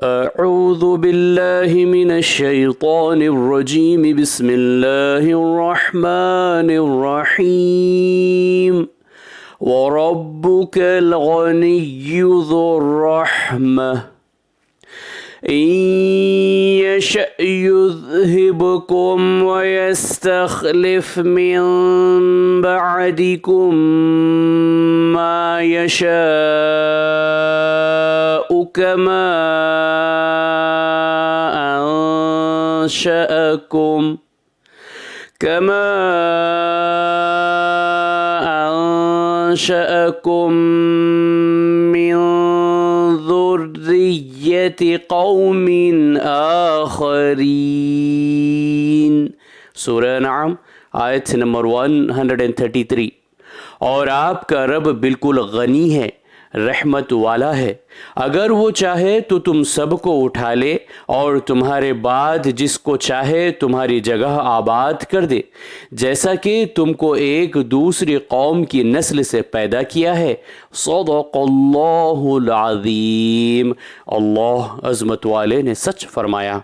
أعوذ بالله من الشيطان الرجيم بسم الله الرحمن الرحيم وربك الغني ذو الرحمة إن يشأ يذهبكم ويستخلف من بعدكم ما يشاء كما أنشأكم من ذرية قوم آخرين। सूरह नाम आयत नंबर 133। और आपका रब बिल्कुल गनी है, रहमत वाला है। अगर वो चाहे तो तुम सबको उठा ले और तुम्हारे बाद जिसको चाहे तुम्हारी जगह आबाद कर दे, जैसा कि तुमको एक दूसरी कौम की नस्ल से पैदा किया है। सदक़ल्लाहुल अज़ीम। अल्लाह अज़मत वाले ने सच फरमाया।